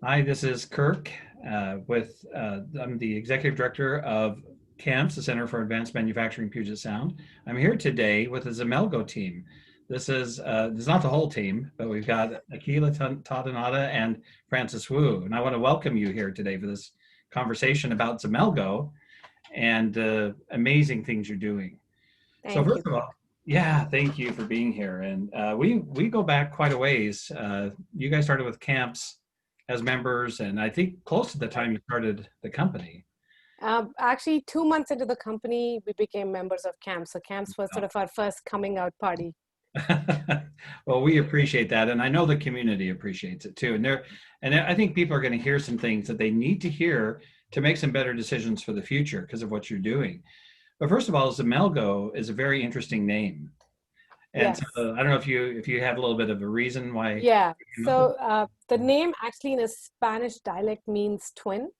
Hi, this is Kirk. I'm the executive director of CAMPS, the Center for Advanced Manufacturing Puget Sound. I'm here today with the Xemelgo team. This is not the whole team, but we've got Akhila, Tadinada, and Francis Wu. And I want to welcome you here today for this conversation about Xemelgo and the amazing things you're doing. So Thank you, first of Kirk. all, yeah, thank you for being here. And we go back quite a ways. You guys started with camps as members, and I think close to the time you started the company. Actually, 2 months into the company, we became members of CAMPS. So CAMPS was sort of our first coming out party. Well, we appreciate that, and I know the community appreciates it too. And I think people are going to hear some things that they need to hear to make some better decisions for the future because of what you're doing. But first of all, Zemelgo is a very interesting name. And so Yes. I don't know if you had a little bit of a reason why Yeah. you came up with. So the name actually in a Spanish dialect means twin.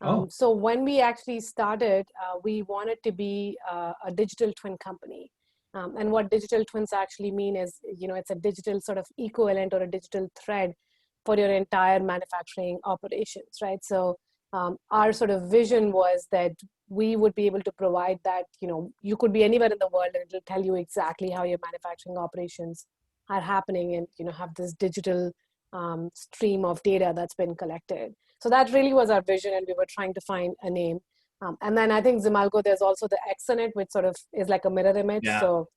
Oh, So when we actually started, we wanted to be a digital twin company. And what digital twins actually mean is, it's a digital sort of equivalent or a digital thread for your entire manufacturing operations, right? So our sort of vision was that we would be able to provide that, you could be anywhere in the world and it'll tell you exactly how your manufacturing operations are happening and, have this digital stream of data that's been collected. So that really was our vision, and we were trying to find a name. And then I think Xemelgo, there's also the X in it, which sort of is like a mirror image. yeah. So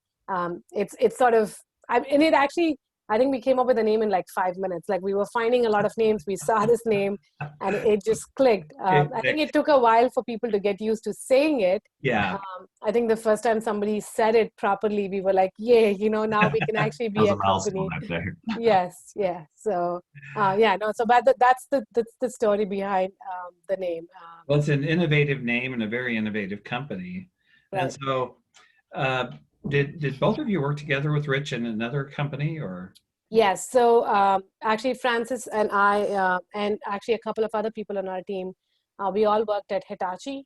it's sort of, and it actually, I think we came up with a name in like 5 minutes. Like we were finding a lot of names, we saw this name, and it just clicked. I think it took a while for people to get used to saying it. Yeah. I think the first time somebody said it properly, we were like, yeah, now we can actually That be was a a milestone company. right there. Yes, yeah. So, yeah, no. So, but that's the story behind the name. Well, it's an innovative name and a very innovative company. And Right. so, uh, did both of you work together with Rich in another company, or? Yes. So, actually, Francis and I, and actually a couple of other people on our team, we all worked at Hitachi.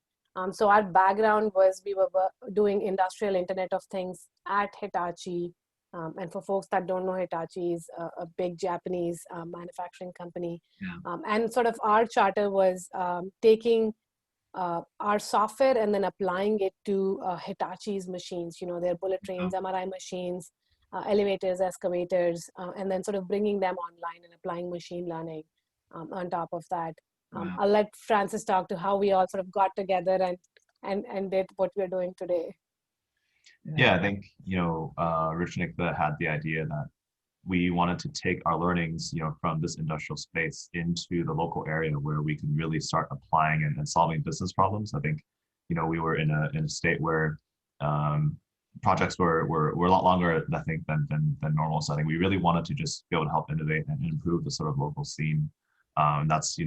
So our background was we were doing industrial Internet of Things at Hitachi. And for folks that don't know, Hitachi is a big Japanese manufacturing company. Yeah. And sort of our charter was taking our software and then applying it to Hitachi's machines, their bullet trains, MRI machines, elevators, excavators, and then sort of bringing them online and applying machine learning on top of that. Wow. I'll let Francis talk to how we all sort of got together and did what we're doing today. Yeah, I think, Rich and Nicola had the idea that we wanted to take our learnings, from this industrial space into the local area where we can really start applying and solving business problems. I think, we were in a state where projects were a lot longer, I think, than normal. So I think we really wanted to just be able to help innovate and improve the sort of local scene. That's,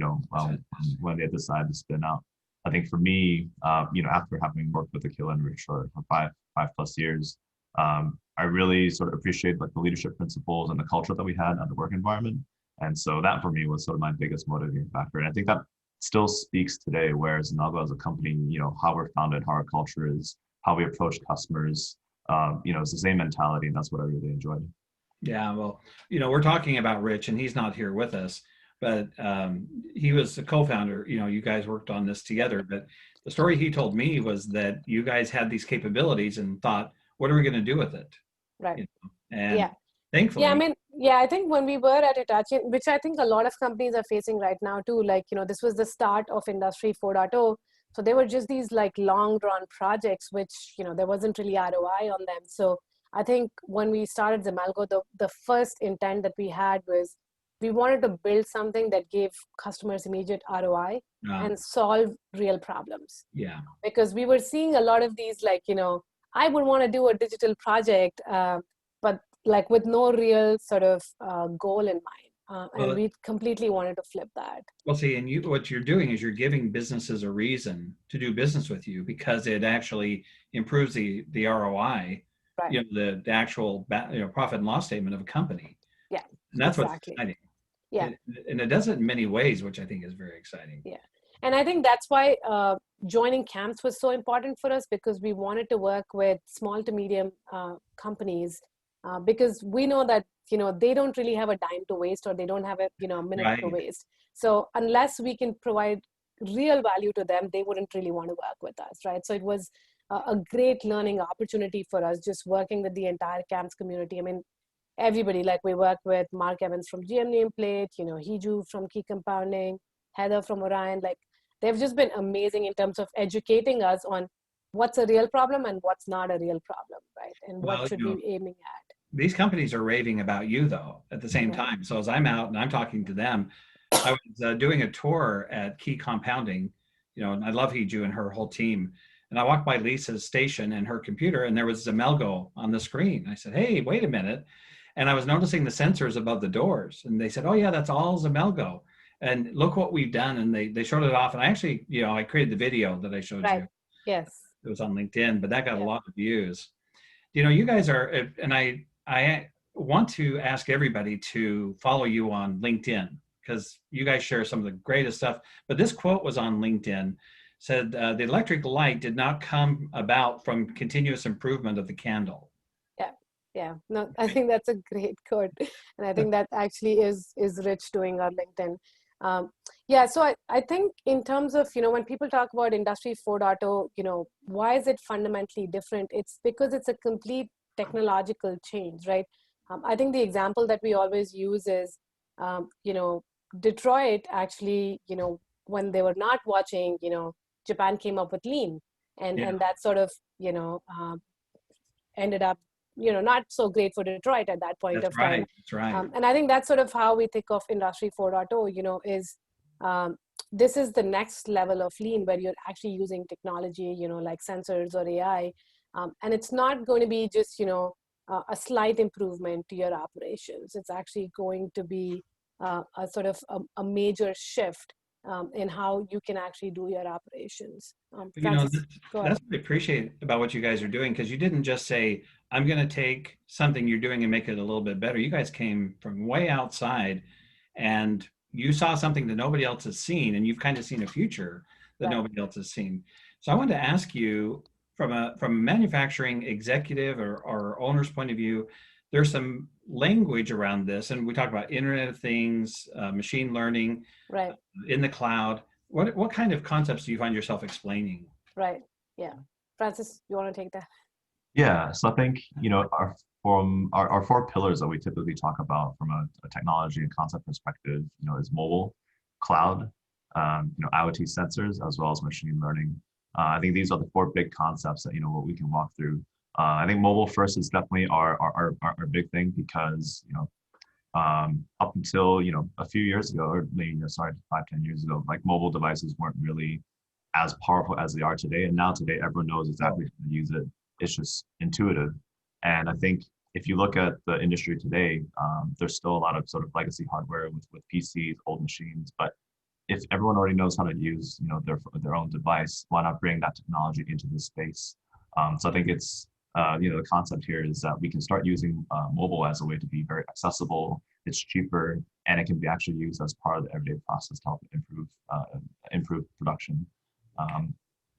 when they decided to spin out. I think for me, after having worked with Akhila and Rich for 5+ years, I really sort of appreciate like the leadership principles and the culture that we had at the work environment. And so that for me was sort of my biggest motivating factor. And I think that still speaks today, whereas Xemelgo as a company, how we're founded, how our culture is, how we approach customers, it's the same mentality, and that's what I really enjoyed. Yeah, well, we're talking about Rich, and he's not here with us, but he was the co-founder. You guys worked on this together. But the story he told me was that you guys had these capabilities and thought, what are we going to do with it? Right. And yeah. thankfully, Yeah, I mean, yeah, I think when we were at Hitachi, which I think a lot of companies are facing right now too, like, this was the start of Industry 4.0. So they were just these like long drawn projects, which, there wasn't really ROI on them. So I think when we started Xemelgo, the first intent that we had was we wanted to build something that gave customers immediate ROI and solve real problems. Yeah. Because we were seeing a lot of these, like, I would want to do a digital project, but like with no real sort of goal in mind. And we completely wanted to flip that. Well, see, and what you're doing is you're giving businesses a reason to do business with you because it actually improves the ROI, right. The actual profit and loss statement of a company. Yeah, and that's exactly. what's exciting. Yeah, and it does it in many ways, which I think is very exciting. Yeah, and I think that's why joining camps was so important for us, because we wanted to work with small to medium companies, because we know that they don't really have a dime to waste, or they don't have a minute to Right. waste. So unless we can provide real value to them, they wouldn't really want to work with us, right? So it was a great learning opportunity for us, just working with the entire CAMS community. I mean, everybody, like we work with Mark Evans from GM Nameplate, Hiju from Key Compounding, Heather from Orion. Like, they've just been amazing in terms of educating us on what's a real problem and what's not a real problem, right? And what Well, should we be aiming at. these companies are raving about you though at the same Right. time. So as I'm out and I'm talking to them, I was doing a tour at Key Compounding, and I love Hiju and her whole team. And I walked by Lisa's station and her computer, and there was Xemelgo on the screen. I said, "Hey, wait a minute." And I was noticing the sensors above the doors, and they said, "Oh yeah, that's all Xemelgo." And look what we've done. And they showed it off. And I actually, I created the video that I showed Right. you. Yes. It was on LinkedIn, but that got a Yeah. lot of views. You guys are, and I want to ask everybody to follow you on LinkedIn, because you guys share some of the greatest stuff. But this quote was on LinkedIn, said the electric light did not come about from continuous improvement of the candle. Yeah. No, I think that's a great quote, and I think that actually is rich doing our LinkedIn. Yeah, so I think in terms of, when people talk about Industry 4.0, why is it fundamentally different? It's because it's a complete technological change, right? I think the example that we always use is, Detroit actually, when they were not watching, Japan came up with lean, and that sort of, ended up, not so great for Detroit at that point That's of time. right. That's right. And I think that's sort of how we think of Industry 4.0, is this is the next level of lean, where you're actually using technology, like sensors or AI. And it's not going to be just, a slight improvement to your operations. It's actually going to be a sort of a major shift in how you can actually do your operations. Francis, go ahead. That's what I appreciate about what you guys are doing, because you didn't just say, "I'm going to take something you're doing and make it a little bit better." You guys came from way outside, and you saw something that nobody else has seen, and you've kind of seen a future that Right. nobody else has seen. So I wanted to ask you, from a manufacturing executive or owner's point of view, there's some language around this, and we talk about Internet of Things, machine learning, Right. in the cloud. What kind of concepts do you find yourself explaining? Right. Yeah. Francis, you want to take that? Yeah, so I think, our four pillars that we typically talk about from a technology and concept perspective, is mobile, cloud, IoT sensors, as well as machine learning. I think these are the four big concepts that, what we can walk through. I think mobile first is definitely our big thing, because, up until, a few years ago, or maybe, 5-10 years ago, like mobile devices weren't really as powerful as they are today. And now today, everyone knows exactly how to use it. It's just intuitive. And I think if you look at the industry today, there's still a lot of sort of legacy hardware with PCs, old machines. But if everyone already knows how to use, their own device, why not bring that technology into this space? So I think it's, the concept here is that we can start using mobile as a way to be very accessible. It's cheaper, and it can be actually used as part of the everyday process to help improve production.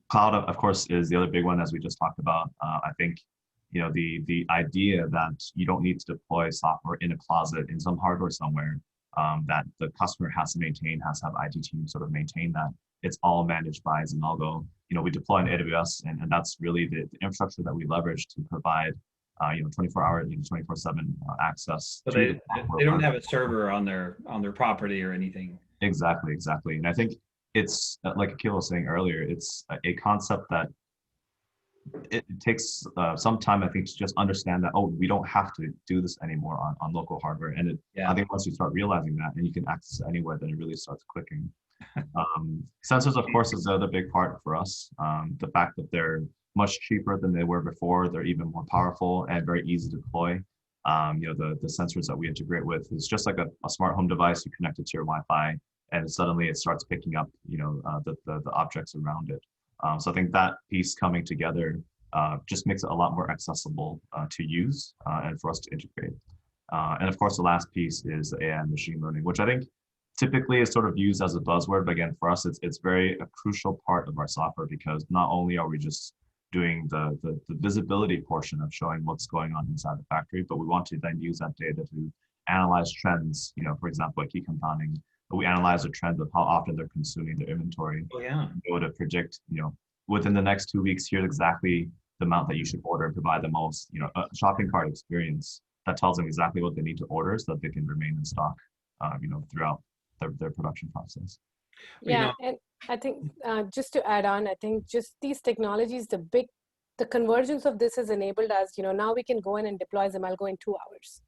Cloud, of course, is the other big one, as we just talked about. I think, the idea that you don't need to deploy software in a closet in some hardware somewhere, that the customer has to maintain, has to have IT team sort of maintain that. It's all managed by Xemelgo. We deploy in AWS, and that's really the infrastructure that we leverage to provide 24-hour, 24/7 access. So to they don't have a server on their property or anything. Exactly. And I think it's, like Akhila was saying earlier, it's a concept that it takes some time, I think, to just understand that, we don't have to do this anymore on local hardware. And I think once you start realizing that, and you can access it anywhere, then it really starts clicking. Sensors, of course, is the other big part for us. The fact that they're much cheaper than they were before, they're even more powerful and very easy to deploy. The sensors that we integrate with is just like a smart home device. You connect it to your Wi-Fi, and suddenly it starts picking up, the objects around it. So I think that piece coming together just makes it a lot more accessible to use and for us to integrate. And of course, the last piece is AI and machine learning, which I think typically is sort of used as a buzzword, but again, for us, it's very a crucial part of our software, because not only are we just doing the visibility portion of showing what's going on inside the factory, but we want to then use that data to analyze trends. For example, like key compounding, we analyze the trends of how often they're consuming their inventory. Oh yeah. And be able to predict, within the next 2 weeks, here's exactly the amount that you should order and provide the most, a shopping cart experience that tells them exactly what they need to order so that they can remain in stock, throughout their production process. Yeah, and I think just to add on, I think just these technologies, the convergence of this has enabled us, now we can go in and deploy Xemelgo in 2 hours.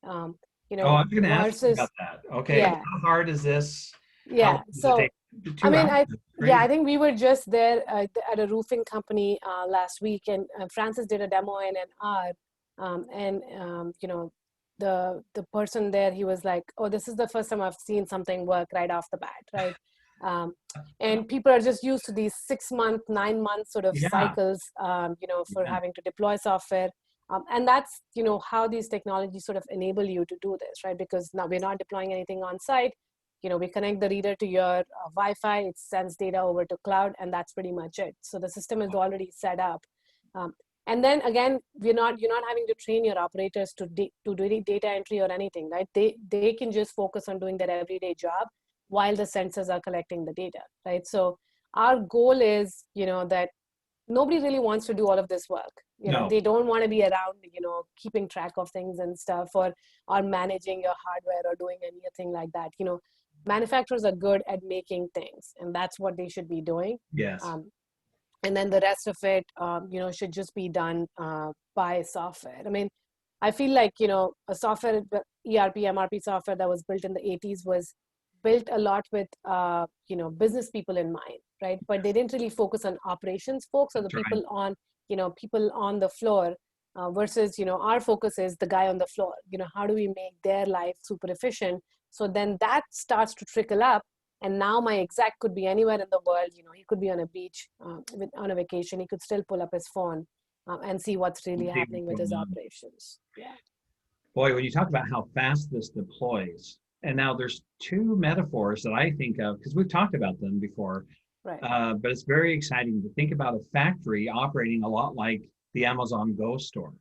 Oh, I was going to ask you about that. Okay, yeah. how hard is this? Yeah, so I mean, I think we were just there at a roofing company last week, and Francis did a demo in an hour, the person there, he was like, "Oh, this is the first time I've seen something work right off the bat," right? And people are just used to these 6-month, 9-month sort of cycles, for having to deploy software. And that's, how these technologies sort of enable you to do this, right? Because now we're not deploying anything on site. We connect the reader to your Wi-Fi, it sends data over to cloud, and that's pretty much it. So the system is already set up. And then again, you're not having to train your operators to do data entry or anything, right? They can just focus on doing their everyday job while the sensors are collecting the data, right? So our goal is, that nobody really wants to do all of this work. They don't want to be around, keeping track of things and stuff, or managing your hardware or doing anything like that. Manufacturers are good at making things, and that's what they should be doing. Yes. And then the rest of it, should just be done by software. I mean, I feel like, a software, ERP, MRP software that was built in the 80s was built a lot with, business people in mind, right? But they didn't really focus on operations folks or the people on, people on the floor versus, our focus is the guy on the floor. How do we make their life super efficient? So then that starts to trickle up. And now my exec could be anywhere in the world. He could be on a beach on a vacation. He could still pull up his phone and see what's really happening with his operations. Yeah. Boy, when you talk about how fast this deploys, and now there's two metaphors that I think of, because we've talked about them before, right. But it's very exciting to think about a factory operating a lot like the Amazon Go store.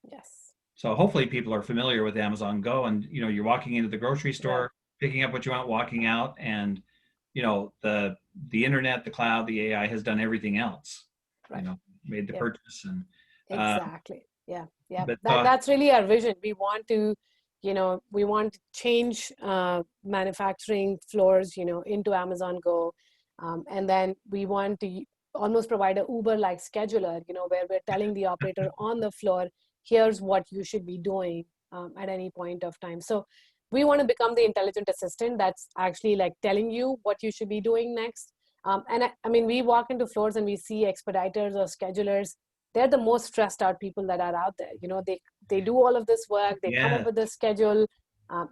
Yes. So hopefully people are familiar with Amazon Go, and you're walking into the grocery store, picking up what you want, walking out, and the internet, the cloud, the AI has done everything else. Right. Made the purchase and exactly. Yeah. But, that's really our vision. We want to, change manufacturing floors, into Amazon Go, and then we want to almost provide a Uber-like scheduler, where we're telling the operator on the floor, here's what you should be doing at any point of time. So we want to become the intelligent assistant that's actually like telling you what you should be doing next. And I mean, we walk into floors and we see expediters or schedulers. They're the most stressed out people that are out there. They do all of this work, they come up with the schedule,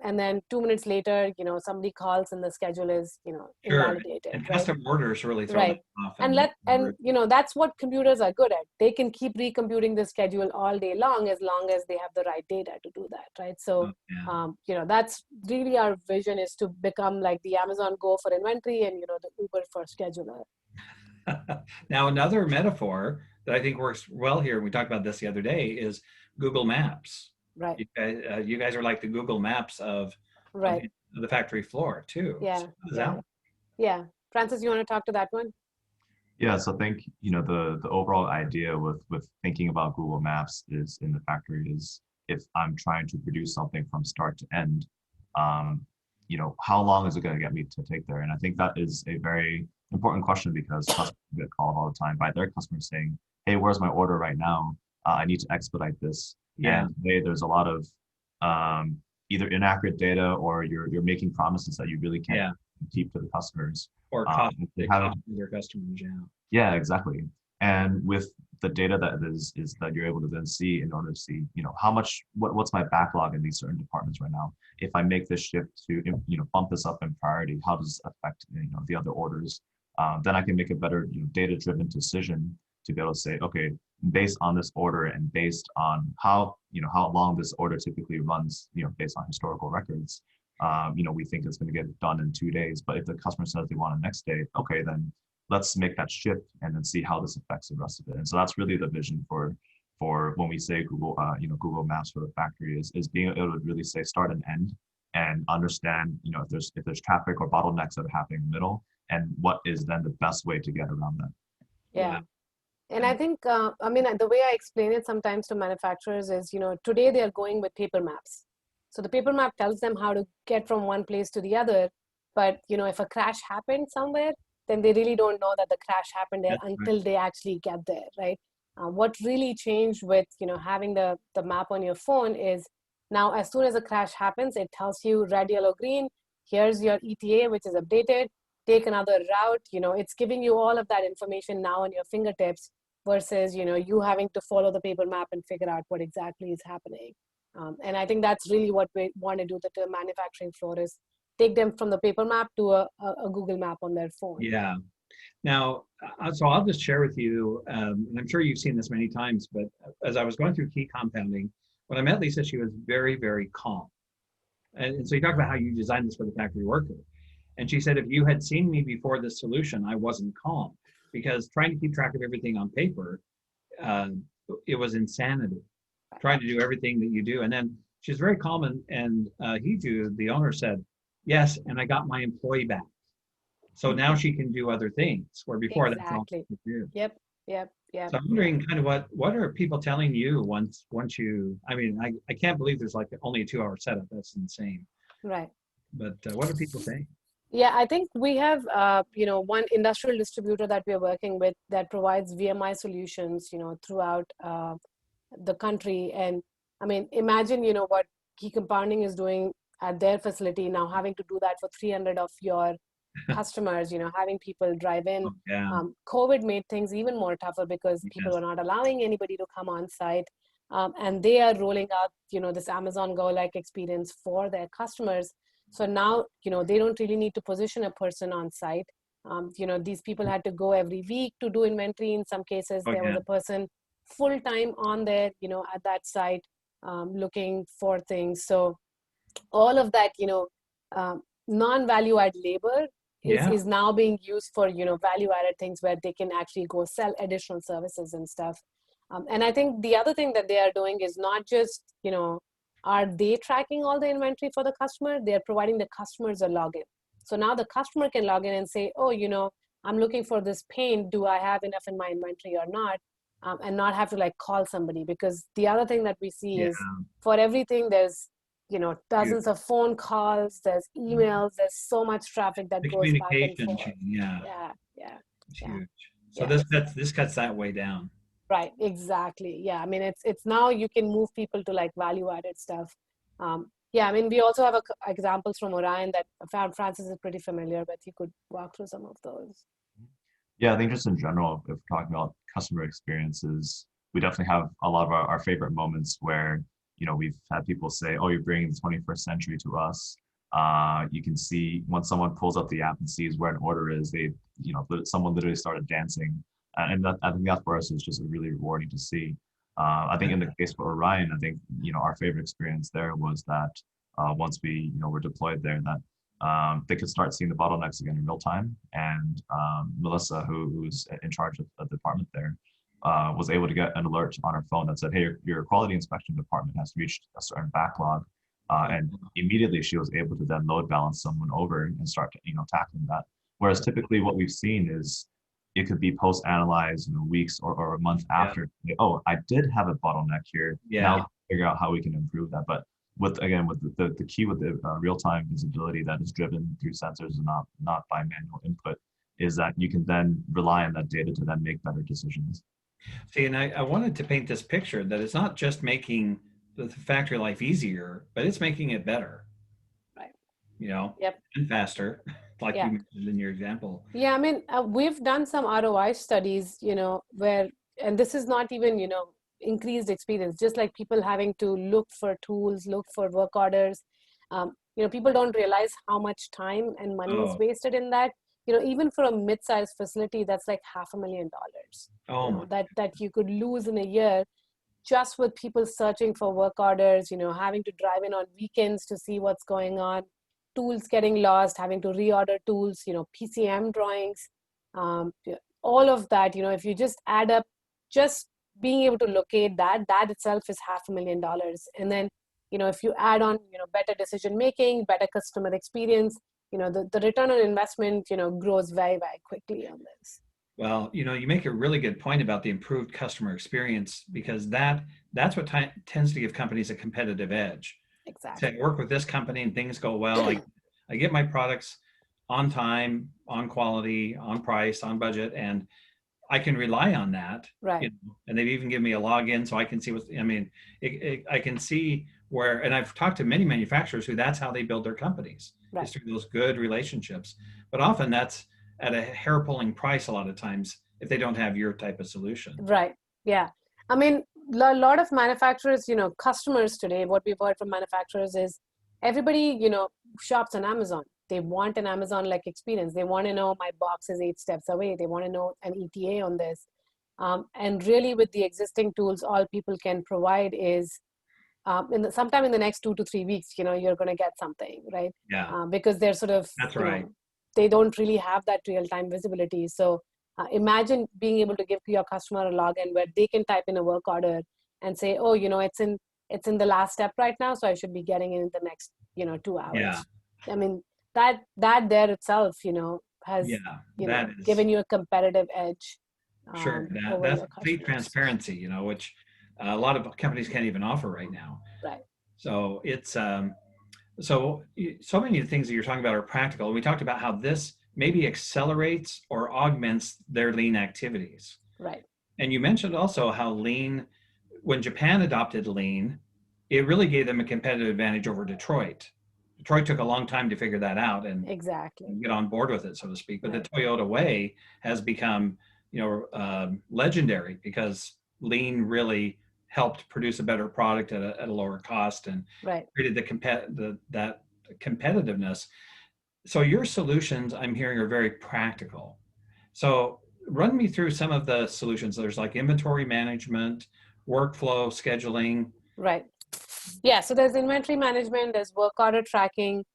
and then 2 minutes later, somebody calls and the schedule is, invalidated. And custom orders really throw them off. And that's what computers are good at. They can keep recomputing the schedule all day long as they have the right data to do that, right? So, that's really our vision, is to become like the Amazon Go for inventory and, the Uber for scheduler. Now, another metaphor that I think works well here, we talked about this the other day, is Google Maps. Right. You guys are like the Google Maps of the factory floor too. Yeah. So yeah. Francis, you want to talk to that one? Yeah, so I think, the overall idea with thinking about Google Maps is in the factory is, if I'm trying to produce something from start to end, how long is it going to get me to take there? And I think that is a very important question, because customers get called all the time by their customers saying, hey, where's my order right now? I need to expedite this. Yeah. And today there's a lot of either inaccurate data, or you're making promises that you really can't keep to the customers. Or cost their customers. Yeah, exactly. And with the data that is that you're able to then see, in order to see, what's my backlog in these certain departments right now. If I make this shift to, bump this up in priority, how does this affect, the other orders? Then I can make a better, data-driven decision to be able to say, okay, based on this order and based on how long this order typically runs, based on historical records, we think it's going to get done in 2 days. But if the customer says they want it next day, okay, then let's make that shift and then see how this affects the rest of it. And so that's really the vision for when we say Google, Google Maps for the factory is being able to really say start and end and understand, if there's traffic or bottlenecks that are happening in the middle, and what is then the best way to get around that. Yeah. And I think, the way I explain it sometimes to manufacturers is, today they are going with paper maps. So the paper map tells them how to get from one place to the other. But, if a crash happened somewhere, then they really don't know that the crash happened there until they actually get there, right? What really changed with, having the map on your phone is now as soon as a crash happens, it tells you red, yellow, green, here's your ETA, which is updated, take another route. It's giving you all of that information now on your fingertips versus, you having to follow the paper map and figure out what exactly is happening. And I think that's really what we want to do to the manufacturing floor is take them from the paper map to a Google map on their phone. Yeah. Now, so I'll just share with you, and I'm sure you've seen this many times, but as I was going through key compounding, when I met Lisa, she was very, very calm. And so you talk about how you designed this for the factory worker. And she said, if you had seen me before this solution, I wasn't calm because trying to keep track of everything on paper, it was insanity. Trying to do everything that you do. And then she's very calm and Hiju, the owner, said, yes, and I got my employee back. So now she can do other things where before that's all she could do. Yep. So I'm wondering kind of what are people telling you once you, I can't believe there's like only a 2-hour setup. That's insane. Right. But what are people saying? Yeah, I think we have, one industrial distributor that we're working with that provides VMI solutions, throughout the country. And imagine, what key compounding is doing at their facility now, having to do that for 300 of your customers, having people drive in. Oh, yeah. COVID made things even more tougher because people were not allowing anybody to come on site. And they are rolling out, this Amazon Go-like experience for their customers. So now, they don't really need to position a person on site. These people had to go every week to do inventory. In some cases, there was a person full-time on there, at that site, looking for things. So all of that, non-value add labor is now being used for, value-added things where they can actually go sell additional services and stuff. And I think the other thing that they are doing is not just, are they tracking all the inventory for the customer? They're providing the customers a login. So now the customer can log in and say, oh, I'm looking for this paint. Do I have enough in my inventory or not? And not have to call somebody, because the other thing that we see is for everything, there's, dozens of phone calls, there's emails, there's so much traffic that goes back and forth. It's huge. So this cuts that way down. Right, exactly. Yeah, it's now you can move people to value-added stuff. We also have examples from Orion that Francis is pretty familiar with. You could walk through some of those. Yeah, I think just in general, if we're talking about customer experiences, we definitely have a lot of our favorite moments where, we've had people say, oh, you're bringing the 21st century to us. You can see once someone pulls up the app and sees where an order is, someone literally started dancing. And I think that for us is just really rewarding to see. I think in the case for Orion, I think, our favorite experience there was that once we, were deployed there, that they could start seeing the bottlenecks again in real time. And Melissa, who's in charge of the department there, was able to get an alert on her phone that said, hey, your quality inspection department has reached a certain backlog. And immediately she was able to then load balance someone over and start, tackling that. Whereas typically what we've seen is it could be post-analyzed, weeks or a month after. Oh, I did have a bottleneck here. Now figure out how we can improve that. But with the key with the real-time visibility that is driven through sensors and not by manual input, is that you can then rely on that data to then make better decisions. See, and I wanted to paint this picture that it's not just making the factory life easier, but it's making it better. Right. And faster, like you mentioned in your example. Yeah, we've done some ROI studies, where, and this is not even, increased experience, just like people having to look for tools, look for work orders. People don't realize how much time and money is wasted in that. Even for a mid-sized facility, that's like $500,000. That you could lose in a year just with people searching for work orders, having to drive in on weekends to see what's going on, tools getting lost, having to reorder tools, PCM drawings. all of that, if you just add up, just being able to locate that itself is $500,000. And then, if you add on, better decision making, better customer experience, the return on investment, grows very, very quickly on this. Well, you make a really good point about the improved customer experience, because that's what tends to give companies a competitive edge. Exactly. To work with this company and things go well, I get my products on time, on quality, on price, on budget, and I can rely on that. Right. And they've even given me a login so I can see I can see where, and I've talked to many manufacturers who that's how they build their companies, right. is through those good relationships. But often that's at a hair pulling price a lot of times if they don't have your type of solution. Right. Yeah. I mean, a lot of manufacturers, customers today, what we've heard from manufacturers is everybody, shops on Amazon. They want an Amazon-like experience. They want to know my box is 8 steps away. They want to know an ETA on this. And really with the existing tools, all people can provide is sometime in the next 2 to 3 weeks, you're going to get something, right? Yeah. Because they're sort of, that's right. They don't really have that real-time visibility. So imagine being able to give your customer a login where they can type in a work order and say, oh, it's in the last step right now, so I should be getting it in the next, 2 hours. Yeah. I mean, that there itself, has, given you a competitive edge. Sure. That's complete transparency, which a lot of companies can't even offer right now. Right. So it's, so many of the things that you're talking about are practical. We talked about how this maybe accelerates or augments their lean activities. Right. And you mentioned also how lean, when Japan adopted lean, it really gave them a competitive advantage over Detroit. Detroit took a long time to figure that out and get on board with it, so to speak. But the Toyota way has become, legendary because lean really helped produce a better product at a lower cost and created that competitiveness. So your solutions, I'm hearing, are very practical. So run me through some of the solutions. There's like inventory management, workflow, scheduling. Right. Yeah. So there's inventory management, there's work order tracking,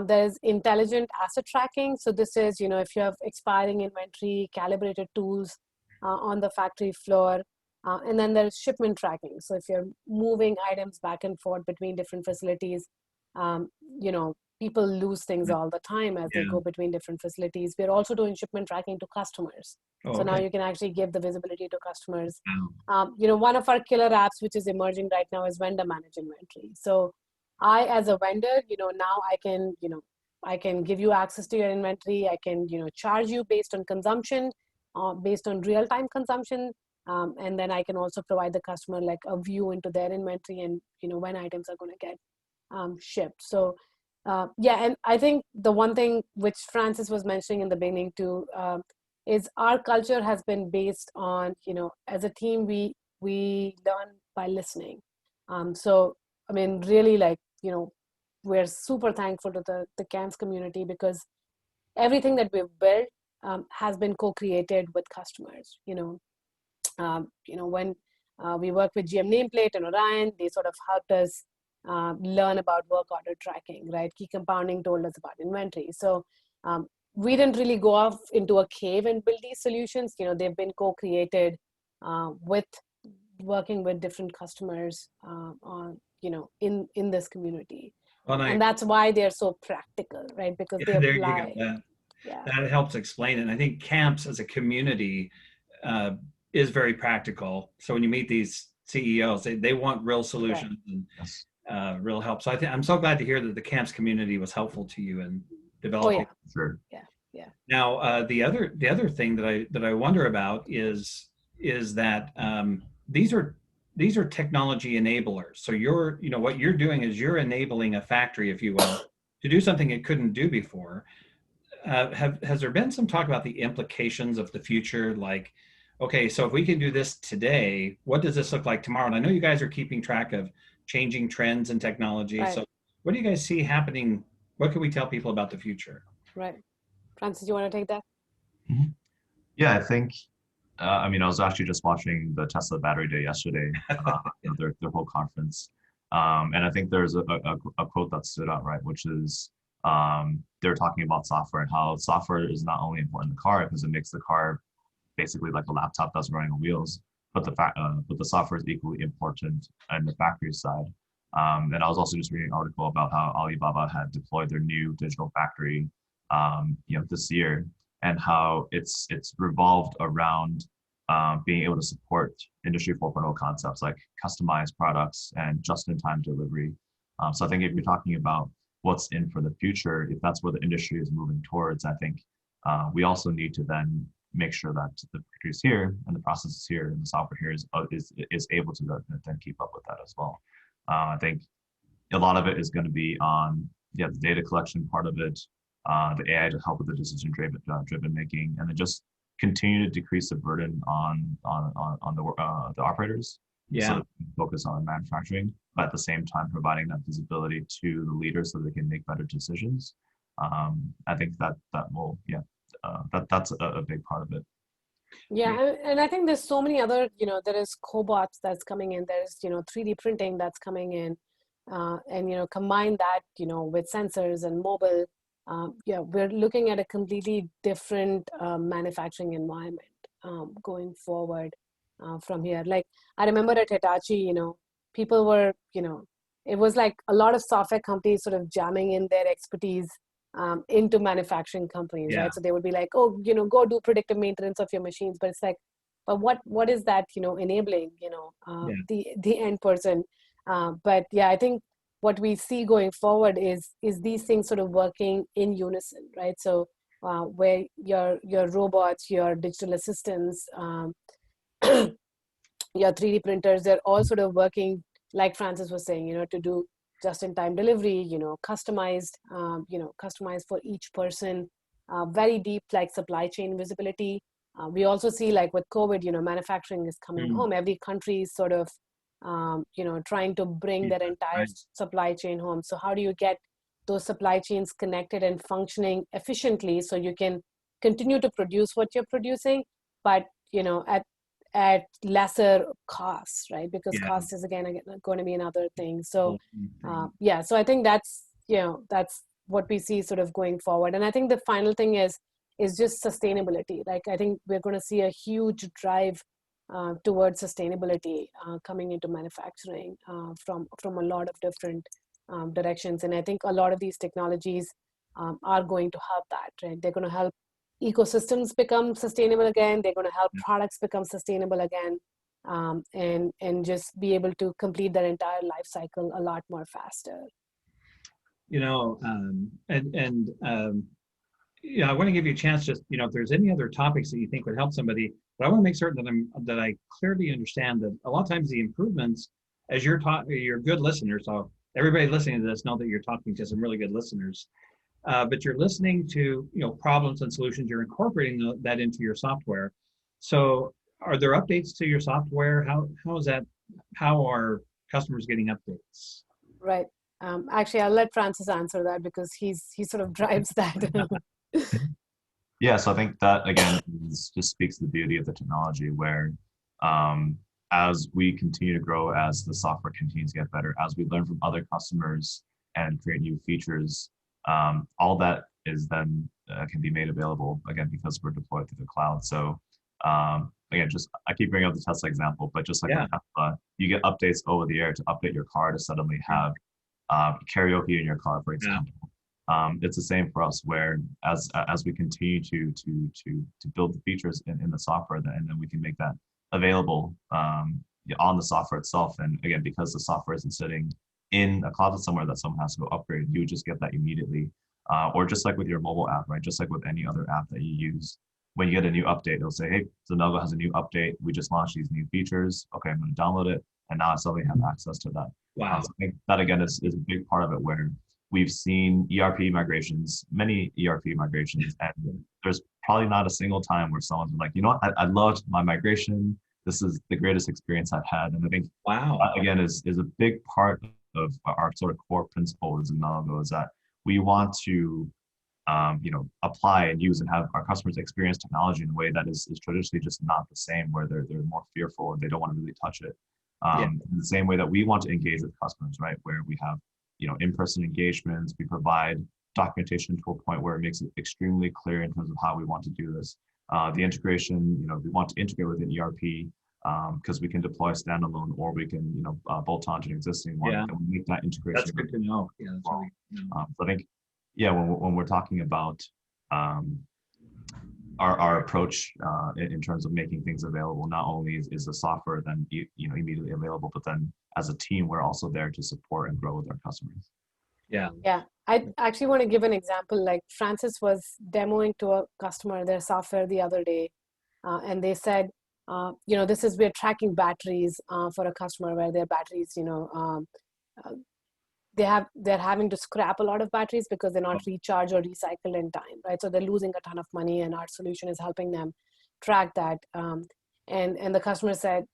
there's intelligent asset tracking. So this is, if you have expiring inventory, calibrated tools on the factory floor. And then there's shipment tracking. So if you're moving items back and forth between different facilities, people lose things all the time as they go between different facilities. We're also doing shipment tracking to customers. Now you can actually give the visibility to customers. One of our killer apps, which is emerging right now, is vendor managed inventory. So I, as a vendor, now I can give you access to your inventory. I can, charge you based on consumption, based on real-time consumption. And then I can also provide the customer like a view into their inventory and, when items are going to get shipped. So and I think the one thing which Francis was mentioning in the beginning too, is our culture has been based on, as a team, we learn by listening. So, I mean, really we're super thankful to the CAMS community because everything that we've built has been co-created with customers, when we work with GM Nameplate and Orion, they sort of helped us learn about work order tracking, right? Key Compounding told us about inventory. So we didn't really go off into a cave and build these solutions. They've been co-created with working with different customers on, in this community. Well, and that's why they're so practical, right? Because they apply. That helps explain it. And I think CAMPS as a community is very practical. So when you meet these CEOs, they want real solutions and real help. So I'm so glad to hear that the CAMPS community was helpful to you in developing. Oh, yeah. Sure. Yeah. Now, the other thing that I wonder about is that these are technology enablers. So what you're doing is you're enabling a factory, if you will, to do something it couldn't do before. Has there been some talk about the implications of the future? Like, okay, so if we can do this today, what does this look like tomorrow? And I know you guys are keeping track of changing trends and technology. Right. So what do you guys see happening? What can we tell people about the future? Right. Francis, you want to take that? Mm-hmm. Yeah, I think, I was actually just watching the Tesla Battery Day yesterday, their whole conference. And I think there's a quote that stood out, right, which is they're talking about software and how software is not only important in the car because it makes the car basically like a laptop that's running on wheels, but but the software is equally important on the factory side. And I was also just reading an article about how Alibaba had deployed their new digital factory, this year, and how it's revolved around being able to support Industry 4.0 concepts like customized products and just-in-time delivery. So I think if you're talking about what's in for the future, if that's where the industry is moving towards, I think we also need to then make sure that the factories here and the processes here and the software here is able to then keep up with that as well. I think a lot of it is going to be on the data collection part of it, the AI to help with the decision driven making, and then just continue to decrease the burden on the operators. Yeah. So focus on manufacturing, but at the same time providing that visibility to the leaders so they can make better decisions. I think that will that's a big part of it. Yeah, and I think there's so many other, there is cobots that's coming in, there's 3D printing that's coming in, and combine that with sensors and mobile. We're looking at a completely different manufacturing environment going forward from here. Like I remember at Hitachi, people were, it was like a lot of software companies sort of jamming in their expertise into manufacturing companies, right? So they would be like, oh, go do predictive maintenance of your machines. But it's like, but what is that, enabling, the end person? But yeah, I think what we see going forward is these things sort of working in unison, right? So where your robots, your digital assistants, your 3D printers, they're all sort of working, like Francis was saying, to do just-in-time delivery, customized, customized for each person, very deep, like supply chain visibility. We also see, like with COVID, manufacturing is coming home. Every country is sort of, trying to bring their entire supply chain home. So how do you get those supply chains connected and functioning efficiently so you can continue to produce what you're producing, but, at lesser costs, right? Because cost is again going to be another thing. So so I think that's that's what we see sort of going forward. And I think the final thing is just sustainability. Like I think we're going to see a huge drive towards sustainability coming into manufacturing from a lot of different directions. And I think a lot of these technologies are going to help that, right? They're going to help ecosystems become sustainable again. They're going to help products become sustainable again, and just be able to complete their entire life cycle a lot more faster. I want to give you a chance, just if there's any other topics that you think would help somebody, but I want to make certain that I clearly understand that a lot of times the improvements, as you're good listeners, so everybody listening to this know that you're talking to some really good listeners. But you're listening to problems and solutions. You're incorporating that into your software. So, are there updates to your software? How is that? How are customers getting updates? Right. Actually, I'll let Francis answer that because he sort of drives that. Yeah. So I think that again just speaks to the beauty of the technology, where as we continue to grow, as the software continues to get better, as we learn from other customers and create new features. All that is then can be made available again because we're deployed through the cloud. So again, I keep bringing up the Tesla example, but just like with Tesla, you get updates over the air to update your car to suddenly have karaoke in your car, for example. It's the same for us, where as we continue to build the features in the software, and then we can make that available on the software itself. And again, because the software isn't sitting in a closet somewhere that someone has to go upgrade, you just get that immediately. Or just like with your mobile app, right? Just like with any other app that you use, when you get a new update, it'll say, hey, Xemelgo has a new update. We just launched these new features. Okay, I'm going to download it. And now I suddenly have access to that. Wow. So I think that again is a big part of it, where we've seen ERP migrations, many ERP migrations, and there's probably not a single time where someone's like, I loved my migration. This is the greatest experience I've had. And I think that, again, is a big part of our sort of core principle as Xemelgo, is that we want to apply and use and have our customers experience technology in a way that is traditionally just not the same, where they're more fearful and they don't want to really touch it. In the same way that we want to engage with customers, right? Where we have in-person engagements, we provide documentation to a point where it makes it extremely clear in terms of how we want to do this. The integration, we want to integrate with an ERP because we can deploy standalone, or we can, bolt onto an existing one, and we make that integration. That's good to know. Yeah, that's really good to know. So I think, when we're talking about our approach in terms of making things available, not only is the software then immediately available, but then as a team, we're also there to support and grow with our customers. Yeah. I actually want to give an example. Like Francis was demoing to a customer their software the other day, and they said, we're tracking batteries for a customer where their batteries, they're having to scrap a lot of batteries because they're not recharged or recycled in time, right? So they're losing a ton of money, and our solution is helping them track that. And the customer said,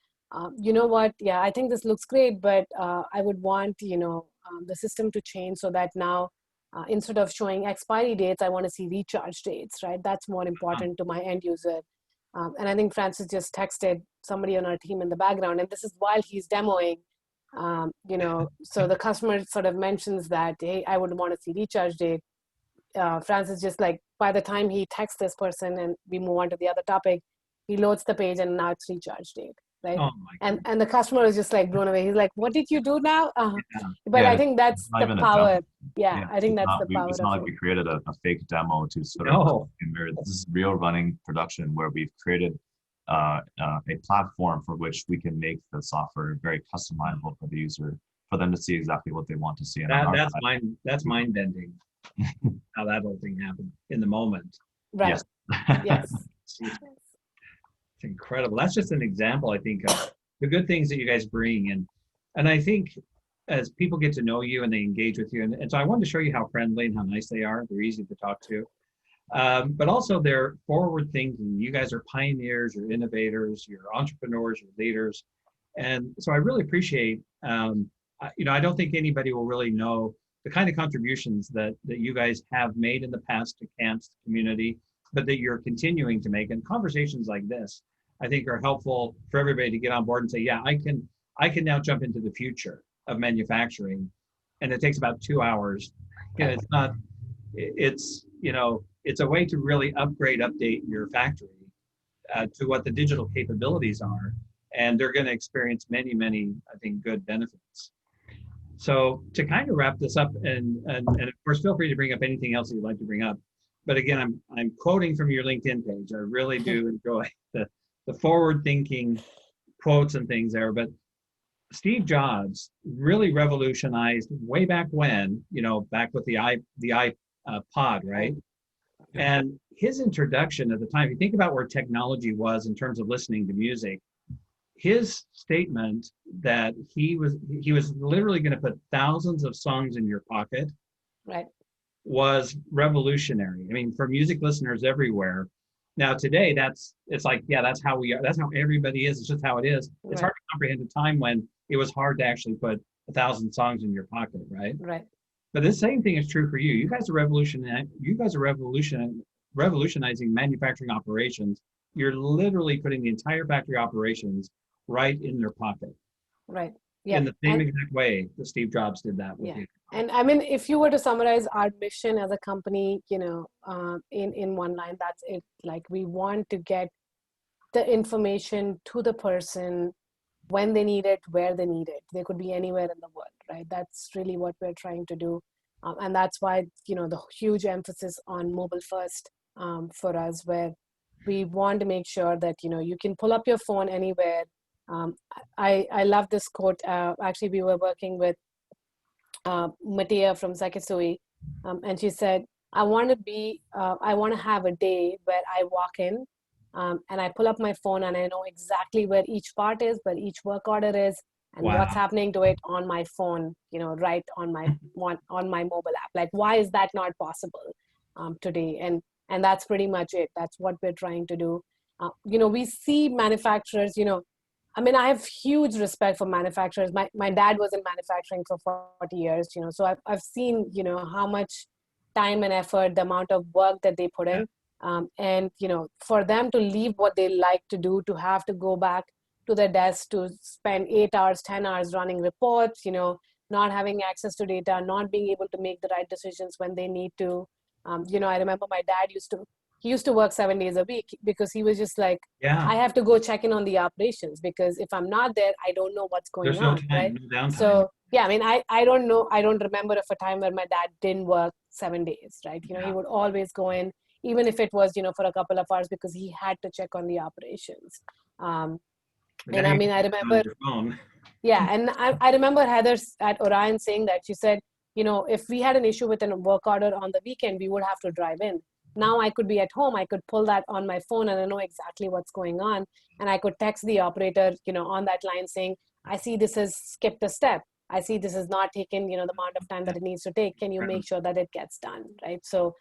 you know what? Yeah, I think this looks great, but I would want, the system to change so that now instead of showing expiry dates, I want to see recharge dates, right? That's more important to my end user. And I think Francis just texted somebody on our team in the background, and this is while he's demoing. So the customer sort of mentions that, hey, I would want to see recharge date. Francis just by the time he texts this person and we move on to the other topic, he loads the page and now it's recharge date, right? Oh and the customer is just blown away. He's like, what did you do now? But Yeah, I think that's the power. I think that's the power. It's not like we created a fake demo to sort of mirror. This is real running production where we've created a platform for which we can make the software very customizable for the user, for them to see exactly what they want to see. That's mind bending. How that whole thing happened in the moment. Right. Yes. It's incredible. That's just an example, I think, of the good things that you guys bring. And I think as people get to know you and they engage with you, and so I wanted to show you how friendly and how nice they are. They're easy to talk to. But also they're forward thinking. You guys are pioneers, you're innovators, you're entrepreneurs, you're leaders. And so I really appreciate, I don't think anybody will really know the kind of contributions that you guys have made in the past to CAMP's community, but that you're continuing to make. And conversations like this, I think, are helpful for everybody to get on board and say, yeah, I can now jump into the future of manufacturing. And it takes about 2 hours. It's a way to really update your factory to what the digital capabilities are. And they're going to experience many, many, I think, good benefits. So to kind of wrap this up, and of course, feel free to bring up anything else that you'd like to bring up. But again, I'm quoting from your LinkedIn page. I really do enjoy the forward-thinking quotes and things there. But Steve Jobs really revolutionized way back when, back with the iPod, right? And his introduction at the time, if you think about where technology was in terms of listening to music, his statement that he was literally going to put thousands of songs in your pocket, right, was revolutionary. I mean, for music listeners everywhere. Now today, that's how we are. That's how everybody is. It's just how it is. Right. It's hard to comprehend a time when it was hard to actually put 1,000 songs in your pocket, right? Right. But the same thing is true for you. You guys are revolutionizing manufacturing operations. You're literally putting the entire factory operations right in their pocket. Right. Yeah. In the same exact way that Steve Jobs did that with you. And I mean, if you were to summarize our mission as a company, in one line, that's it. We want to get the information to the person when they need it, where they need it. They could be anywhere in the world, right? That's really what we're trying to do. And that's why, the huge emphasis on mobile first for us, where we want to make sure that, you can pull up your phone anywhere. I love this quote. Actually, we were working with Matea from Sekisui, and she said, I want to have a day where I walk in and I pull up my phone and I know exactly where each part is, where each work order is, and what's happening to it on my phone, right on my mobile app. Why is that not possible today? And that's pretty much it. That's what we're trying to do. We see manufacturers, I have huge respect for manufacturers. My dad was in manufacturing for 40 years, so I've seen, how much time and effort, the amount of work that they put in. And, for them to leave what they like to do, to have to go back to their desk to spend 8 hours, 10 hours running reports, not having access to data, not being able to make the right decisions when they need to. I remember my dad used to work 7 days a week because he was just like, Yeah. I have to go check in on the operations because if I'm not there, I don't know what's going There's no on, time, right? no downtime. So yeah, I mean, I don't know, I don't remember of a time where my dad didn't work 7 days, right? He would always go in, even if it was, for a couple of hours because he had to check on the operations. And I mean, I remember, yeah, and I remember Heather at Orion saying that. She said, if we had an issue with a work order on the weekend, we would have to drive in. Now I could be at home, I could pull that on my phone and I know exactly what's going on. And I could text the operator, on that line saying, I see this has skipped a step. I see this is not taken, the amount of time that it needs to take. Can you make sure that it gets done, right? So,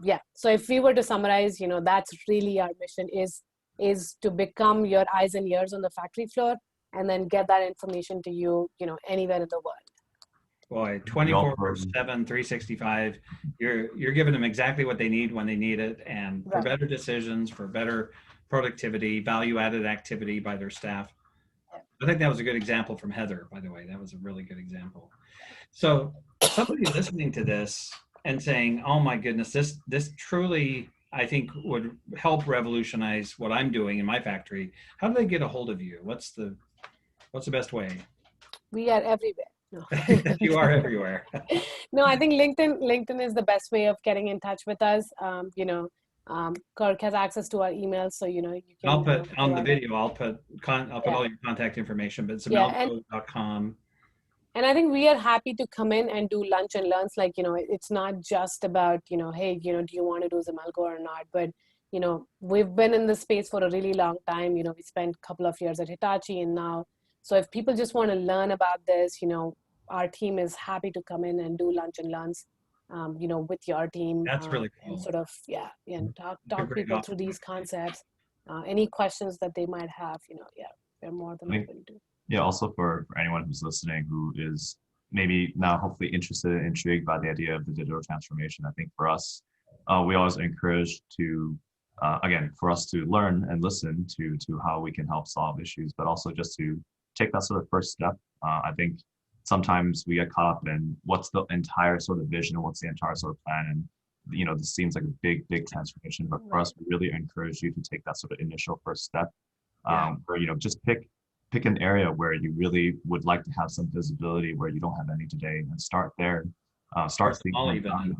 yeah. So if we were to summarize, that's really our mission is to become your eyes and ears on the factory floor and then get that information to you, anywhere in the world. Boy, 24/7, 365. You're giving them exactly what they need when they need it, and for better decisions, for better productivity, value-added activity by their staff. I think that was a good example from Heather, by the way. That was a really good example. So somebody listening to this and saying, "Oh my goodness, this truly, I think, would help revolutionize what I'm doing in my factory." How do they get a hold of you? What's the best way? We are everywhere. No. You are everywhere. No, I think LinkedIn is the best way of getting in touch with us. Kirk has access to our emails, so you can. I'll put on the video. I'll put all your contact information, but Xemelgo.com. And I think we are happy to come in and do lunch and learns. Like, it's not just about, hey, do you want to do Xemelgo or not? But, we've been in this space for a really long time. We spent a couple of years at Hitachi and now. So if people just want to learn about this, our team is happy to come in and do lunch and learns, with your team. That's really cool. And sort of, and talk people through these concepts. Any questions that they might have, we're more than open to. Yeah, also for anyone who's listening who is maybe now hopefully interested and intrigued by the idea of the digital transformation, I think for us, we always encourage to, again, for us to learn and listen to how we can help solve issues, but also just to take that sort of first step. I think sometimes we get caught up in what's the entire sort of vision, what's the entire sort of plan, and this seems like a big transformation. But for us, we really encourage you to take that sort of initial first step, where just pick an area where you really would like to have some visibility where you don't have any today, and start there. Start thinking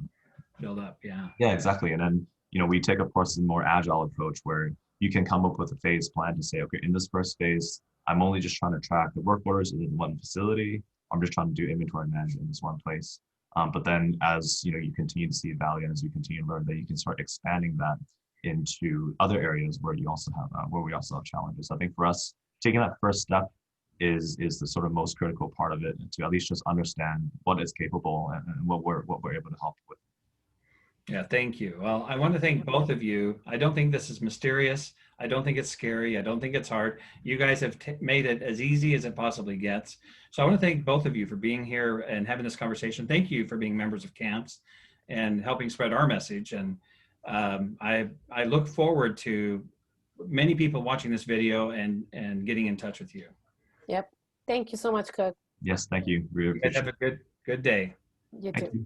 build up. Yeah, exactly. And then we take, of course, a more agile approach where you can come up with a phase plan to say, okay, in this first phase, I'm only just trying to track the work orders in one facility. I'm just trying to do inventory management in this one place. But then as you continue to see value and as you continue to learn, that you can start expanding that into other areas where we also have challenges. I think for us, taking that first step is the sort of most critical part of it, to at least just understand what is capable and what we're able to help with. Yeah, thank you. Well, I want to thank both of you. I don't think this is mysterious. I don't think it's scary. I don't think it's hard. You guys have made it as easy as it possibly gets. So I want to thank both of you for being here and having this conversation. Thank you for being members of CAMPS and helping spread our message. And I look forward to many people watching this video and getting in touch with you. Yep. Thank you so much, Kirk. Yes, thank you. Really you guys have a good day. You too.